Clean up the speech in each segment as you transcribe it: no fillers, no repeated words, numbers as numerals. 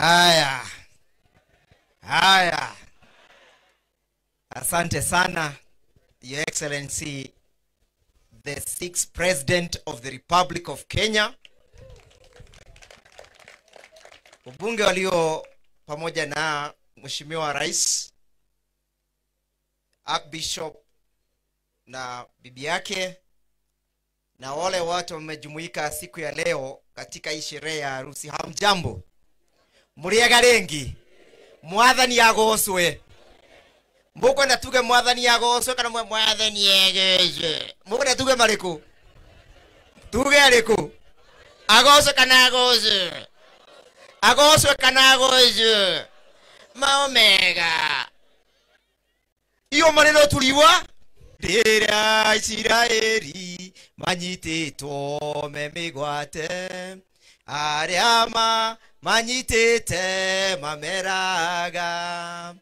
Haya. Asante sana, Your Excellency, the 6th President of the Republic of Kenya. Wabunge walio pamoja na Mheshimiwa Rais, Archbishop na bibi yake, na wale watu wamejumuika siku ya leo katika hii sherehe ya harusi. Hamjambo? Muriega rengi? Mwathani agocwe. Muko na tuge mwathani agocwe kana mwathani egeze? Muko na tuge mariku? Tuge ariku? Agocwe kana agocwe? Agocwe kana agocwe? Maomega. Iyo maneno tuliwa? Ndira Isiraeli manyitĩtwo memigwate, arĩa manyitĩte mameraga,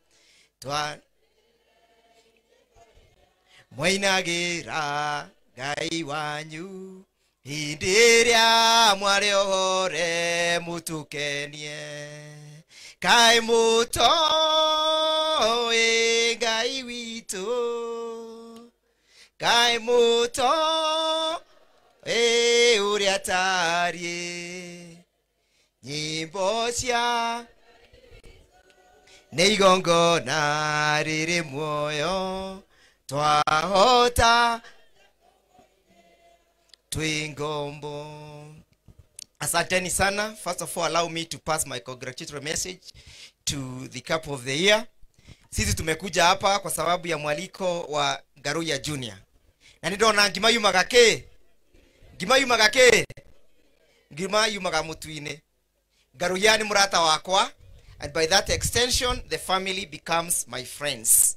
mwainagĩra Ngai wanyu hĩndĩ ĩrĩa mwarĩohore mũtukenie, kaĩ mũtoĩ Ngai witũ, kaĩ mũtoĩ ũrĩa atariĩ, nyĩmbo cia nĩ igongona rĩrĩ muoyo, twahota twĩ ngombo. Asanteni sana. First of all, allow me to pass my congratulatory message to the couple of the year. Sisi tumekuja hapa kwa sababu ya mwaliko wa Garuya Junior. Na nidona ngimayumaga ke? Ngimayumaga ke? Ngimayumaga mutuine. Garuya ni murata wakwa, and by that extension the family becomes my friends.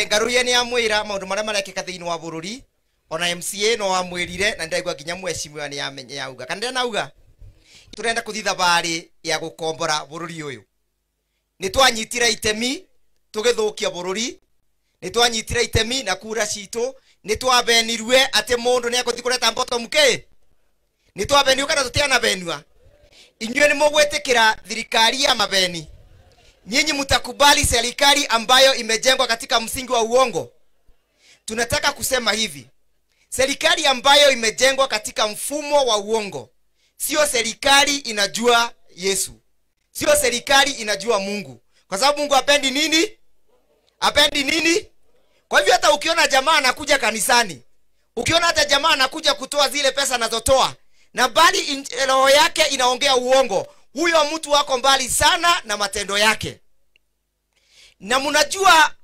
Garuya ni amwira maundu maria marekeka thiini wa bururi, ona MCA no amwirire na ndaigwa nginya mweshimwa ni amenye yauga. Kana ndena turenda kuthitha bari ya gukombora bururi uyu. Ni twanyitira itemi tugithukia bururi, ni twanyitira itemi na kura citu, ni twabenirwe ate mundu ni akuthi kureta mboto muke, ni twabenirwe kana tutiana benua. Inywe ni mugwetikira thirikari ya mabeni? Nyinyi mtakubali serikali ambayo imejengwa katika msingi wa uongo? Tunataka kusema hivi, serikali ambayo imejengwa katika mfumo wa uongo sio serikali inajua Yesu, sio serikali inajua Mungu, kwa sababu Mungu hapendi nini? Hapendi nini? Kwa hivyo hata ukiona jamaa anakuja kanisani, ukiona hata jamaa anakuja kutoa zile pesa anazotoa na bali roho yake inaongea uongo, huyo mtu wako mbali sana na matendo yake. Na mnajua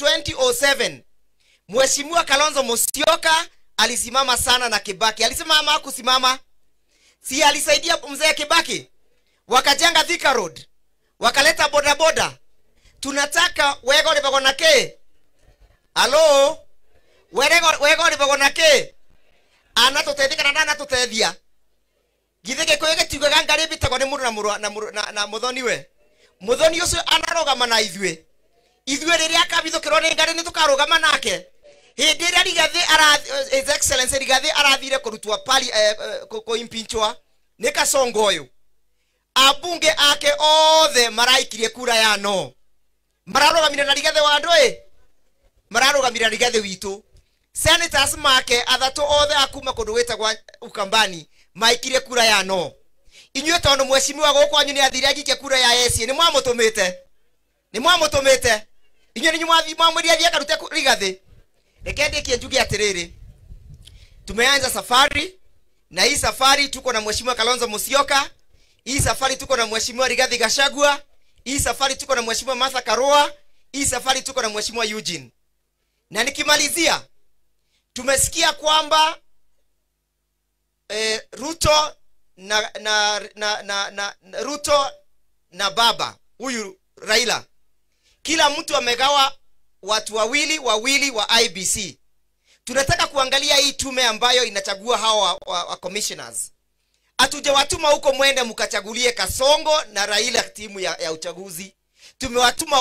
2007 Mheshimiwa Kalonzo Musyoka alisimama sana na Kibaki. Alisimama hakusimama? Si alisaidia mzee Kibaki? Wakajenga Thika Road, wakaleta boda boda. Tunataka wego libagona ke? Halo? Wego libagona ke? Anatutethika na anatutethia. Githeke kwege tugaga ngari bitagwo ni mundu na muthoni we. Muthoni ucio anarogama na ithwe riria akabithukirwo ni ngari ni tukarogama nake. Hindi ria Rigathi His Excellency Rigathi arathire kurutwa pali ko impinchwa ni Kasongo uyu. Abunge ake othe maraikirie kura ya no. Mararogamire na Rigathi wa ndoi, mararogamire na Rigathi witu. Senators make athatu othe akuma kundu wetagwa Ukambani maikirie kura ya no. Inywe tondu mweshimiwa goko anyu ni athire agikie kura ya yes, ni mwamutumite, ni mwamutumite. Inywe ni mwamwiria thia karute Rigathi. Rekende kienjugi atiriri, tumeanza safari, na hii safari tuko na Mheshimiwa Kalonzo Musyoka, hii safari tuko na Mheshimiwa Rigathi Gachagua, hii safari tuko na Mheshimiwa Martha Karua, hii safari tuko na Mheshimiwa Eugene. Na nikimalizia, tumesikia kwamba Ruto Ruto na baba huyu Raila, kila mtu amegawa watu wawili wa IBC. Tunataka kuangalia hii tume ambayo inachagua hawa wa commissioners. Hatujawatuma huko mwende mkachagulie Kasongo na Raila timu ya uchaguzi. Tumewatuma